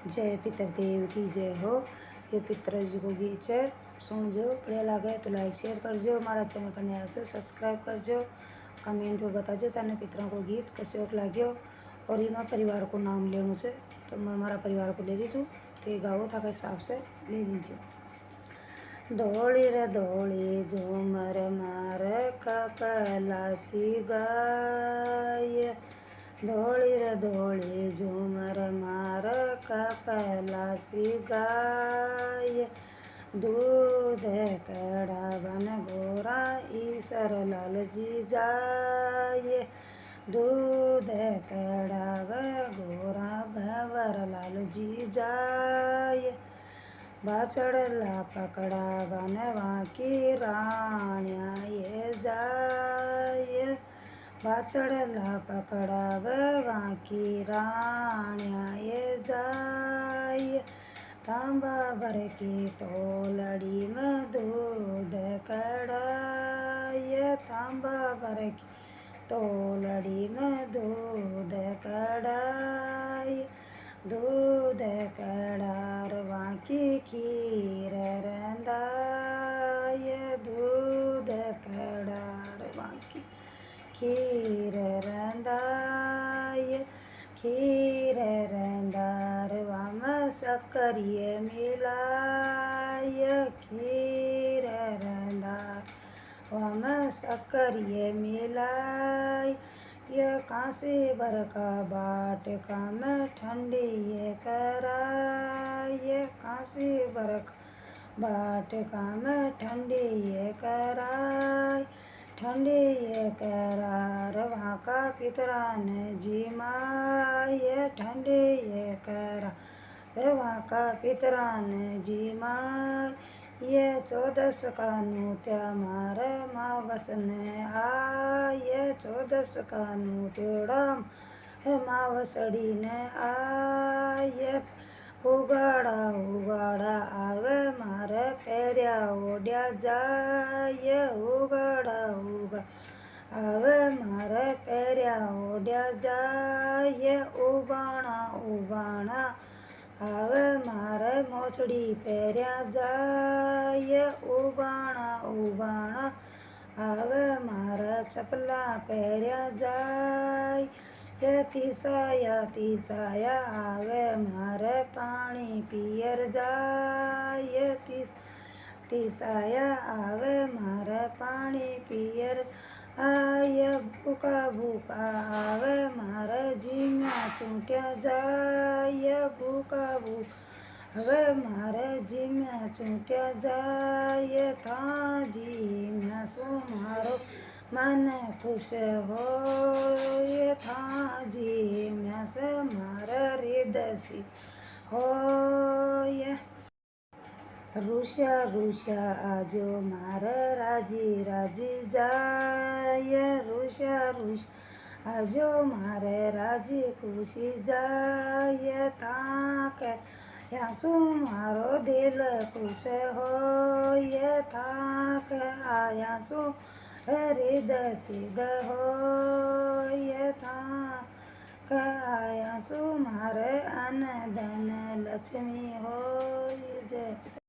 जय पितरदेव की जय हो। ये पितरजी को गीत है, सुनजो। बढ़िया लगे तो लाइक शेयर करजो। हमारा चैनल पर नया से सब्सक्राइब करजो। कमेंट में बताजो तने पितरों को गीत कैसे लाग्यो। और इनो परिवार को नाम लेने से तो मैं हमारा परिवार को ले लीजू तो गाओ था के हिसाब से ले लीजिए। धोली रे धोली झूमर मार कपला सी गाय, धोली रे धोली झूमर मार कपला सी गाय, दूध कड़ा बन गोरा ईसर लाल जी जाए, दूध कड़ा व गोरा भवर लाल जी जाए, बाछड़ला पकड़ा बनवा की राणिया ये जाए, बाछड़ला पकड़ा बनवा की राणिया ये जाए, तांबा भर की तोलड़ी में दूध कड़ाए, तांबा भर की तोलड़ी में दूध कड़ाए, दूध कड़ारवा की खीर रंधाए, दूध कड़ारवा की खीर रंधाए, खीर रंधारवा में सक्करिये मिलाए, खीर रंधारवा में सक्करिये मिलाए, ये कांसी भर का बाटका में ठंडी ये कराए, कांसी भर का बाटका में ठंडी ये कराए, ठंडी ये करार वहाँ का पितरान जी माए, ठंडी ये करार वहाँ का पितरान जी माए, ये 14 का नूत्या मार मावस ने आए, 14 का नूत्योड़ा मावसड़ी ने आए, उगाड़ा उगाड़ा आवे मारे पेरिया ओढ़िया जाए, उगाड़ा उगाड़ा आवे मारे पेरिया ओढ़िया जाए, उबाणा उबाणा आवे मारे मोचड़ी पेरिया जाए, उबाणा उबाणा आवे मारे चपला पेरिया जाए, ये तीसाया आवे मारे पानी पियर जाए, तीसाया आवे मारे पानी पियर आय, भूखा भूखा आवे मारे जीम्या चूंट्या जाए, भूखा भूखा आवे मारे जीम्या चूंट्या जाए, था जीम्या सो मारो मन खुश हो, ये था जीम्या से मारा हृदय हो, ये रुष्या रुष्या आजो मार राजी राजी जाए, रुष्या रुष्या आजो मारे राजी खुशी जाए, थाक यासु मारो दिल खुश हो, ये थाक आयासु हृदय सिद्ध हो, ये थाक आयासु मारे अन धन लक्ष्मी हो। जय